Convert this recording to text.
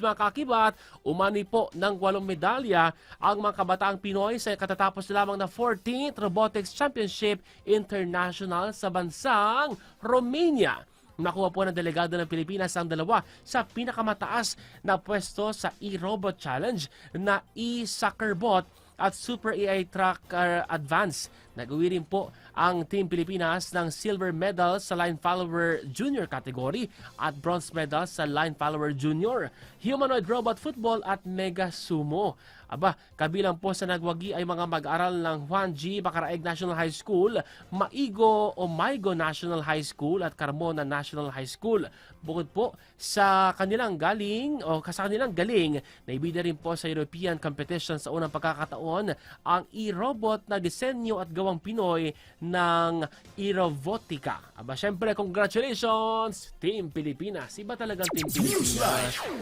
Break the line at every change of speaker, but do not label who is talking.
mga kakibat, umani po ng 8 medalya ang mga kabataang Pinoy sa katatapos lamang na 14th Robotics Championship International sa bansang Romania. Nakuha po ng delegado ng Pilipinas ang dalawa sa pinakamataas na pwesto sa e-robot challenge na e-soccerbot at Super AI Tracker Advance. Nag-uwi rin po ang Team Pilipinas ng silver medal sa line follower junior category at bronze medal sa line follower junior, humanoid robot football at mega sumo. Aba, kabilang po sa nagwagi ay mga mag-aral ng Juan G. Bacaraeg National High School, Maigo o Maigo National High School at Carmona National High School. Bukod po sa kanilang galing naibida rin po sa European competition sa unang pagkakataon ang e-robot na disenyo at gawang Pinoy ng Aerobotica. Aba, syempre, congratulations, Team Pilipinas. Iba talagang Team Pilipinas.